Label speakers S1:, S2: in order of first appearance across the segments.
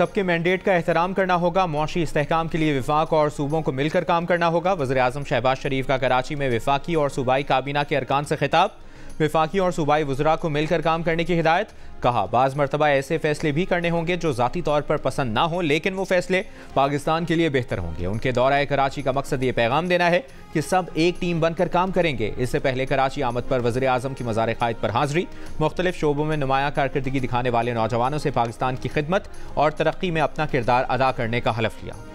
S1: सबके मैंडेट का एहतराम करना होगा। मुआशी इस्तेहकाम के लिए विफाक और सूबों को मिलकर काम करना होगा। वज़ीर-ए-आज़म शहबाज शरीफ का कराची में विफाकी और सूबाई काबीना के अरकान से खिताब। विफाकी और सूबाई वज़रा को मिलकर काम करने की हिदायत। कहा, बाज़ मरतबा ऐसे फैसले भी करने होंगे जो ज़ाती तौर पर पसंद ना हों, लेकिन वो फैसले पाकिस्तान के लिए बेहतर होंगे। उनके दौरा कराची का मकसद ये पैगाम देना है कि सब एक टीम बनकर काम करेंगे। इससे पहले कराची आमद पर वज़ीर-ए-आज़म की मज़ार-ए-क़ायद पर हाज़री। मुख्तलिफ शोबों में नुमायाँ कारकर्दगी दिखाने वाले नौजवानों से पाकिस्तान की खिदमत और तरक्की में अपना किरदार अदा करने का हलफ लिया।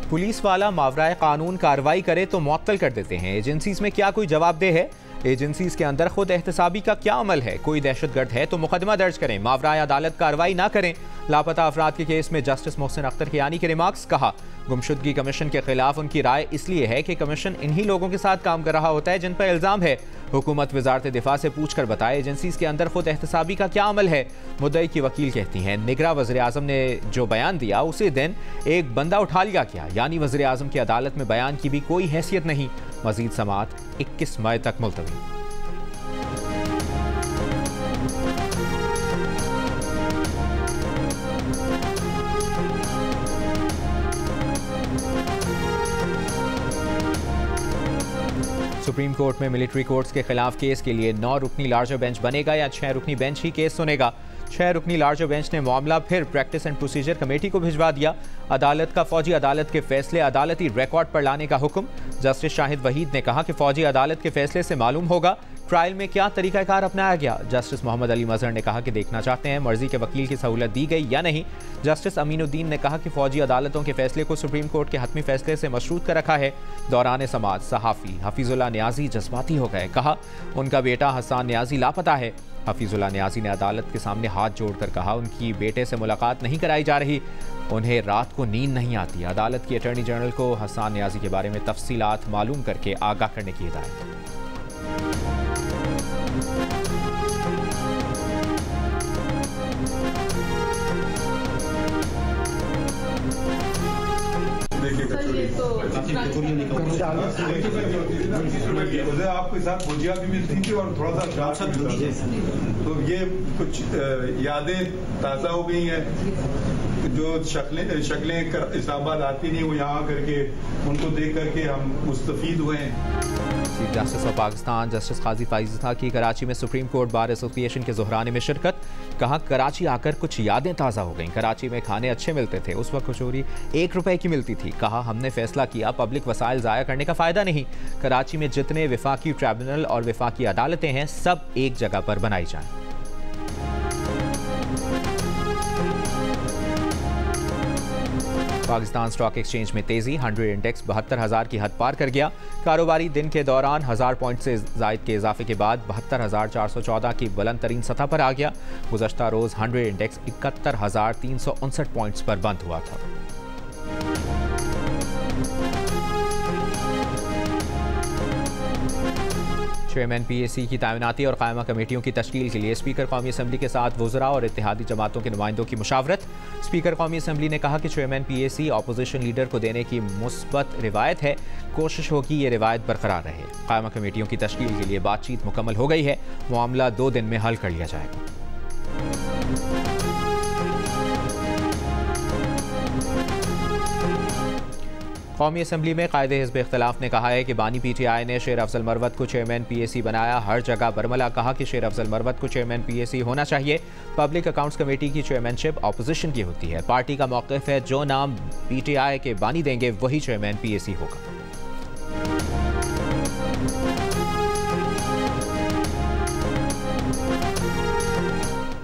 S1: पुलिस वाला मावराए कानून कार्रवाई करे तो मुअत्तल कर देते हैं। एजेंसीज में क्या कोई जवाबदेह है? एजेंसीज के अंदर खुद एहतसाबी का क्या अमल है? कोई दहशतगर्द है तो मुकदमा दर्ज करें, मावराए अदालत कार्रवाई ना करें। लापता अफराद के केस में जस्टिस मोहसिन अख्तर कियानी के रिमार्क्स। कहा, गुमशुदगी कमीशन के खिलाफ उनकी राय इसलिए है कि कमीशन इन्हीं लोगों के साथ काम कर रहा होता है जिन पर इल्जाम है। हुकूमत वजारत दिफा से पूछ कर बताए एजेंसीज के अंदर खुद एहतसाबी का क्या अमल है। मुद्दई की वकील कहती हैं, निगरां वज़ीर-ए-आज़म ने जो बयान दिया उसी दिन एक बंदा उठा लिया गया, यानी वज़ीर-ए-आज़म की अदालत में बयान की भी कोई हैसियत नहीं। मजीद समाअत 21 मई तक मुलतवी। सुप्रीम कोर्ट में मिलिट्री कोर्ट्स के खिलाफ केस के लिए 9 रुकनी लार्जर बेंच बनेगा या 6 रुकनी बेंच ही केस सुनेगा। 6 रुकनी लार्जर बेंच ने मामला फिर प्रैक्टिस एंड प्रोसीजर कमेटी को भिजवा दिया। अदालत का फौजी अदालत के फैसले अदालती रिकॉर्ड पर लाने का हुक्म। जस्टिस शाहिद वहीद ने कहा कि फौजी अदालत के फैसले से मालूम होगा ट्रायल में क्या तरीकाकार अपनाया गया। जस्टिस मोहम्मद अली मजहर ने कहा कि देखना चाहते हैं मर्जी के वकील की सहूलत दी गई या नहीं। जस्टिस अमीनुद्दीन ने कहा कि फौजी अदालतों के फैसले को सुप्रीम कोर्ट के हतमी फैसले से मशरूत कर रखा है। दौरान समाअत सहाफ़ी हफीजुल्लाह नियाजी जज्बाती हो गए। कहा, उनका बेटा हसन नियाजी लापता है। हफीजुल्लाह नियाजी ने अदालत के सामने हाथ जोड़कर कहा, उनकी बेटे से मुलाकात नहीं कराई जा रही, उन्हें रात को नींद नहीं आती। अदालत की अटॉर्नी जनरल को हसन नियाजी के बारे में तफसीलात मालूम करके आगाह करने की हिदायत।
S2: आपके साथ भुजिया भी मिलती थी और थोड़ा सा चाट भी मिलता था। तो ये कुछ यादें ताज़ा हो गई हैं। जो शक्लें इस्लामाबाद आती नहीं, वो यहाँ करके उनको देख करके हम मुस्तफीद हुए हैं।
S1: Chief justice of Pakistan justice Qazi Faez की कराची में सुप्रीम कोर्ट बार एसोसिएशन के ज़ोहराने में शिरकत। कहा, कराची आकर कुछ यादें ताज़ा हो गईं। कराची में खाने अच्छे मिलते थे, उस वक्त कचौरी 1 रुपए की मिलती थी। कहा, हमने फैसला किया पब्लिक वसाइल ज़ाया करने का फ़ायदा नहीं। कराची में जितने विफाकी ट्रिब्यूनल और विफाकी अदालतें हैं सब एक जगह पर बनाई जाएं। पाकिस्तान स्टॉक एक्सचेंज में तेजी। 100 इंडेक्स 72,000 की हद पार कर गया। कारोबारी दिन के दौरान 1000 पॉइंट से जायद के इजाफे के बाद 72,414 की बुलंद तरीन सतह पर आ गया। गुज़श्ता रोज 100 इंडेक्स 71,359 पॉइंट्स पर बंद हुआ था। चेयरमैन PAC की तैनाती और कायमा कमेटियों की तश्कील के लिए स्पीकर कौमी असम्बली के साथ वज़रा और इत्तेहादी जमातों के नुमाइंदों की मुशावरत। स्पीकर कौमी असम्बली ने कहा कि चेयरमैन PAC अपोजिशन लीडर को देने की मुस्बत रिवायत है, कोशिश होगी ये रिवायत बरकरार रहे। कायमा कमेटियों की तश्कील के लिए बातचीत मुकम्मल हो गई है, मामला 2 दिन में हल कर लिया जाएगा। कौमी असम्बली में कायदे हिज़्ब इख्तिलाफ ने कहा है कि बानी PTI ने शेर अफजल मरवत को चेयरमैन PAC बनाया। हर जगह बरमला। कहा कि शेर अफजल मरवत को चेयरमैन PAC होना चाहिए। पब्लिक अकाउंट्स कमेटी की चेयरमैनशिप अपोजिशन की होती है। पार्टी का मौक़िफ़ है जो नाम PTI के बानी देंगे वही चेयरमैन PAC होगा।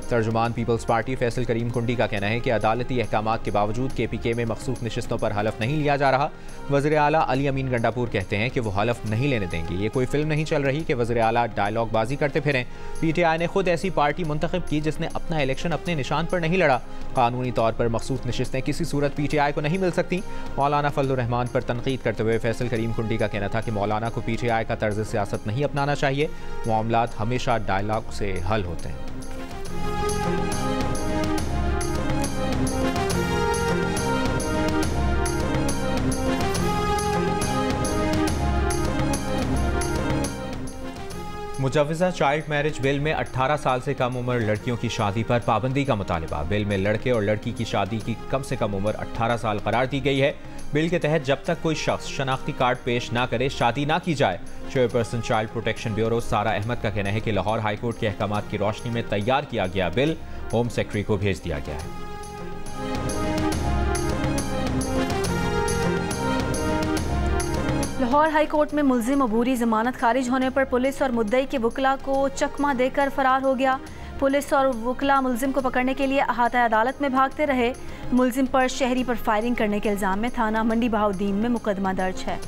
S1: तर्जुमान पीपल्स पार्टी फैसल करीम कुंडी का कहना है कि अदालती अहकामात के बावजूद KPK में मखसूस नशिस्तों पर हलफ नहीं लिया जा रहा। वज़ीर आला अली अमीन गंडापुर कहते हैं कि वो हलफ नहीं लेने देंगे। ये कोई फिल्म नहीं चल रही कि वज़ीर आला डायलॉग बाजी करते फिरें। PTI ने खुद ऐसी पार्टी मुंतखब की जिसने अपना इलेक्शन अपने निशान पर नहीं लड़ा। कानूनी तौर पर मखसूस नशिस्तें किसी सूरत PTI को नहीं मिल सकती। मौलाना फजलुर रहमान पर तनकीद करते हुए फैसल करीम कुंडी का कहना था कि मौलाना को PTI का तर्ज सियासत नहीं अपनाना चाहिए। मामलात हमेशा डायलॉग से हल होते हैं। मुजव्वज़ा चाइल्ड मैरिज बिल में 18 साल से कम उम्र लड़कियों की शादी पर पाबंदी का मुतालिबा। बिल में लड़के और लड़की की शादी की कम से कम उम्र 18 साल करार दी गई है। बिल के तहत जब तक कोई शख्स शनाख्ती कार्ड पेश ना करे शादी ना की जाए। चेयरपर्सन चाइल्ड प्रोटेक्शन ब्यूरो सारा अहमद का कहना है कि लाहौर हाईकोर्ट के अहकामात की रोशनी में तैयार किया गया बिल होम सेक्रेटरी को भेज दिया गया है।
S3: लाहौर हाई कोर्ट में मुल्जिम अबूरी जमानत खारिज होने पर पुलिस और मुद्दई के वकला को चकमा देकर फरार हो गया। पुलिस और वकला मुल्जिम को पकड़ने के लिए अहाता अदालत में भागते रहे। मुल्जिम पर शहरी पर फायरिंग करने के इल्जाम में थाना मंडी बहाउद्दीन में मुकदमा दर्ज है।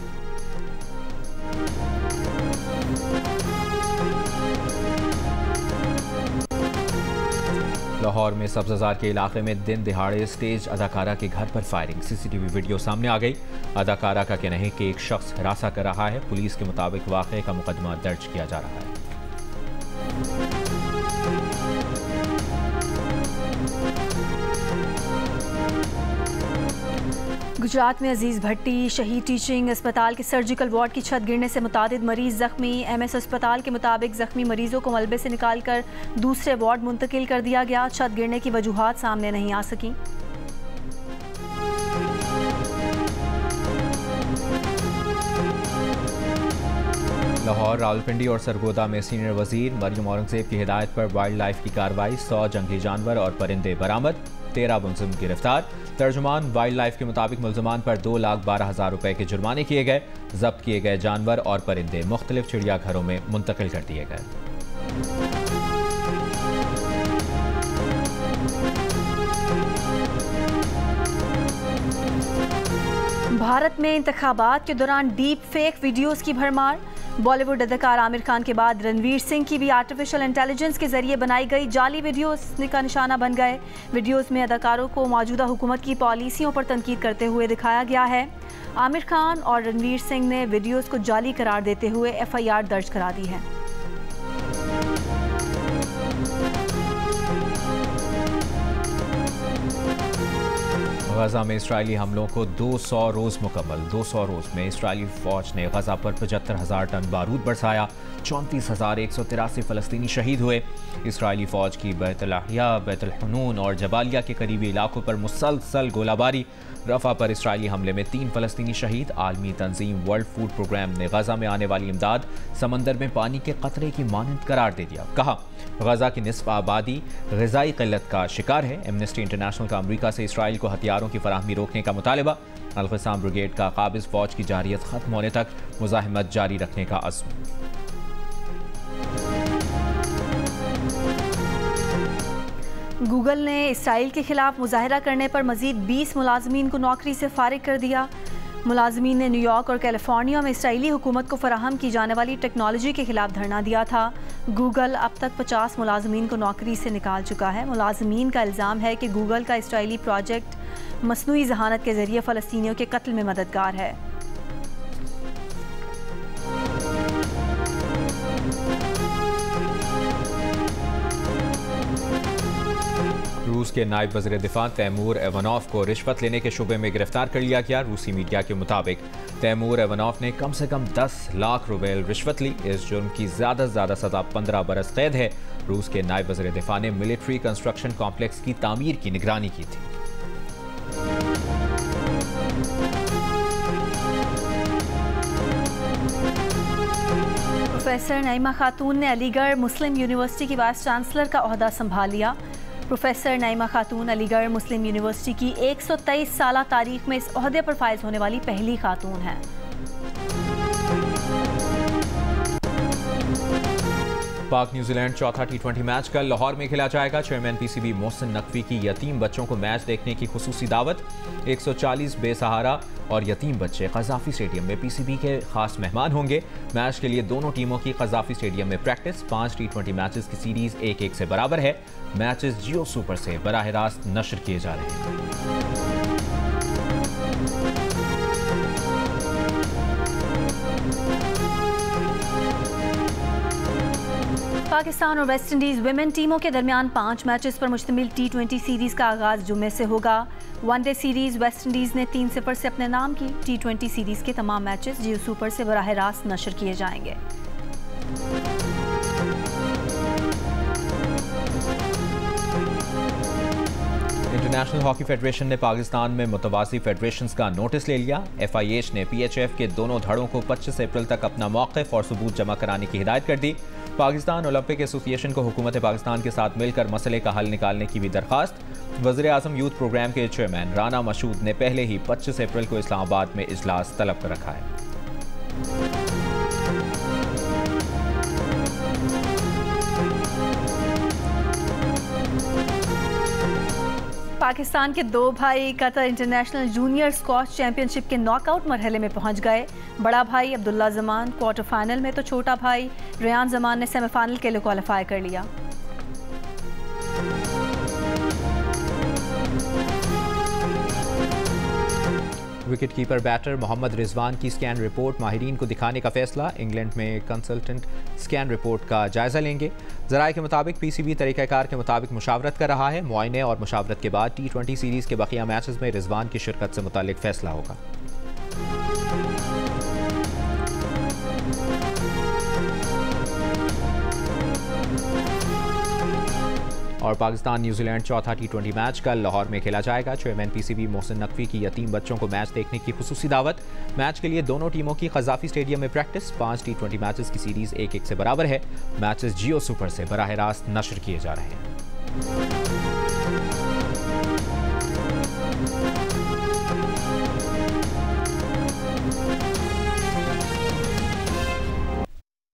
S1: लाहौर में सब्ज़ाजार के इलाके में दिन दिहाड़े स्टेज अदाकारा के घर पर फायरिंग। सीसीटीवी वीडियो सामने आ गई। अदाकारा का कहना है कि एक शख्स हिरासा कर रहा है। पुलिस के मुताबिक वाक़े का मुकदमा दर्ज किया जा रहा है।
S3: गुजरात में अजीज भट्टी शहीद टीचिंग अस्पताल के सर्जिकल वार्ड की छत गिरने से मुतादिद मरीज जख्मी। एमएस अस्पताल के मुताबिक जख्मी मरीजों को मलबे से निकालकर दूसरे वार्ड मुंतकिल कर दिया गया। छत गिरने की वजूहात सामने नहीं आ सकी।
S1: लाहौर, रावलपिंडी और सरगोदा में सीनियर वजीर मरियम औरंगजेब की हिदायत पर वाइल्ड लाइफ की कार्रवाई। 100 जंगली जानवर और परिंदे बरामद। 13 मुलजिम गिरफ्तार। तर्जुमान वाइल्ड लाइफ के मुताबिक मुलजमान पर 2,12,000 रुपए के जुर्माने किए गए। जब्त किए गए जानवर और परिंदे मुख्तलिफ चिड़ियाघरों में मुंतकिल कर दिए गए।
S3: भारत में इंतखाबात के दौरान डीप फेक वीडियोस की भरमार। बॉलीवुड अदाकार आमिर खान के बाद रणवीर सिंह की भी आर्टिफिशियल इंटेलिजेंस के जरिए बनाई गई जाली वीडियोस का निशाना बन गए। वीडियोस में अदाकारों को मौजूदा हुकूमत की पॉलिसियों पर तनकीद करते हुए दिखाया गया है। आमिर खान और रणवीर सिंह ने वीडियोस को जाली करार देते हुए FIR दर्ज करा दी है।
S1: गजा में इसराइली हमलों को 200 रोज़ मुकम्मल। 200 रोज़ में इसराइली फ़ौज ने गजा पर 75,000 टन बारूद बरसाया। 34,183 फ़लस्तीनी शहीद हुए। इसराइली फ़ौज की बैतुल-लाहिया, बैतुल-हनून और जबालिया के करीबी इलाकों पर मुसलसल गोलाबारी। रफ़ा पर इसराइली हमले में 3 फ़लस्तीनी शहीद। आलमी तंजीम वर्ल्ड फूड प्रोग्राम ने गजा में आने वाली इमदाद समंदर में पानी के कतरे की मानंद करार दे दिया। कहा, गजा की निस्फ आबादी ग़िज़ाई क़िल्लत का शिकार है। एमनेस्टी इंटरनेशनल का अमरीका से इसराइल को हथियारों की फराहमी रोकने का मुतालबा। अल-क़स्साम ब्रिगेड का काबिज़ फ़ौज की जारियत ख़त्म होने तक मुज़ाहिमत जारी रखने का अज़्म।
S3: गूगल ने इसराइल के खिलाफ मुजाहरा करने पर मजीद 20 मुलाजमीन को नौकरी से फारिग कर दिया। मुलाजमीन ने न्यूयॉर्क और कैलिफोर्निया में इसराइली हुकूमत को फराहम की जाने वाली टेक्नोलॉजी के खिलाफ धरना दिया था। गूगल अब तक 50 मुलाजमीन को नौकरी से निकाल चुका है। मुलाजमीन का इल्ज़ाम है कि गूगल का इसराइली प्रोजेक्ट मसनूई जहानत के जरिए फ़लस्तीनियों के कत्ल में मददगार है।
S1: रूस के नायब वज़ीर दिफा तैमूर एवानोफ को रिश्वत लेने के शुबे में गिरफ्तार कर लिया गया। रूसी मीडिया के मुताबिक तैमूर एवानोफ ने कम से कम 10 लाख रुपए रिश्वत ली। इस जुर्म की ज़्यादा से ज़्यादा सज़ा 15 बरस कैद है। रूस के नायब वज़ीर दिफा ने मिलिट्री कंस्ट्रक्शन कॉम्प्लेक्स की तामीर की निगरानी की थी।
S3: प्रोफेसर नईमा खातून ने अलीगढ़ मुस्लिम यूनिवर्सिटी की वाइस चांसलर का ओहदा संभाल लिया। प्रोफेसर नईमा खातून अलीगढ़ मुस्लिम यूनिवर्सिटी की 123 साला तारीख में इस ओहदे पर फाइज होने वाली पहली खातून हैं।
S1: पाक न्यूजीलैंड चौथा T20 मैच कल लाहौर में खेला जाएगा। चेयरमैन PCB मोहसिन नकवी की यतीम बच्चों को मैच देखने की खुसूसी दावत। 140 बेसहारा और यतीम बच्चे क़ज़ाफ़ी स्टेडियम में PCB के खास मेहमान होंगे। मैच के लिए दोनों टीमों की क़ज़ाफ़ी स्टेडियम में प्रैक्टिस। 5 T20 मैचेस की सीरीज़ 1-1 से बराबर है। मैचेस जियो सुपर से बराह रास्त नशर किए जा रहे हैं।
S3: पाकिस्तान और वेस्ट इंडीज़ विमेन टीमों के दरमियान 5 मैचेस पर मुश्तमिल T20 सीरीज़ का आगाज़ जुम्मे से होगा। वनडे सीरीज़ वेस्ट इंडीज़ ने 3-0 से अपने नाम की। T20 सीरीज़ के तमाम मैचेस जियो सुपर से बराह रास्त नशर किए जाएंगे।
S1: इंटरनेशनल हॉकी फेडरेशन ने पाकिस्तान में मुतवाज़ी फेडरेशंस का नोटिस ले लिया। FIH ने PHF के दोनों धड़ों को 25 अप्रैल तक अपना मौक़िफ़ और सबूत जमा कराने की हिदायत कर दी। पाकिस्तान ओलंपिक एसोसिएशन को हुकूमत पाकिस्तान के साथ मिलकर मसले का हल निकालने की भी दरख्वास्त। वज़ीर-ए-आज़म यूथ प्रोग्राम के चेयरमैन राना मशहूद ने पहले ही 25 अप्रैल को इस्लामाबाद में इजलास तलब कर रखा है।
S3: पाकिस्तान के दो भाई Qatar international junior squash championship के नॉकआउट मरहले में पहुंच गए। बड़ा भाई अब्दुल्ला जमान क्वार्टर फाइनल में तो छोटा भाई रेयान जमान ने सेमीफाइनल के लिए क्वालिफाई कर लिया।
S1: Wicket keeper batter Mohammad Rizwan की स्कैन रिपोर्ट माहिरीन को दिखाने का फैसला। इंग्लैंड में कंसल्टेंट स्कैन रिपोर्ट का जायजा लेंगे। ज़राए के मुताबिक PCB तरीक़ाकार के मुताबिक मुशावरत कर रहा है। मुआयने और मुशावरत के बाद T20 सीरीज़ के बकिया मैचेस में रिजवान की शिरकत से मुतालिक फैसला होगा। और पाकिस्तान न्यूजीलैंड चौथा T20 मैच कल लाहौर में खेला जाएगा। चेयरमैन PCB मोहसिन नकवी की यतीम बच्चों को मैच देखने की खुसूसी दावत। मैच के लिए दोनों टीमों की क़ज़ाफ़ी स्टेडियम में प्रैक्टिस। 5 T20 मैचेस की सीरीज़ 1-1 से बराबर है। मैचेस जियो सुपर से बराह रास्त नशर किए जा रहे हैं।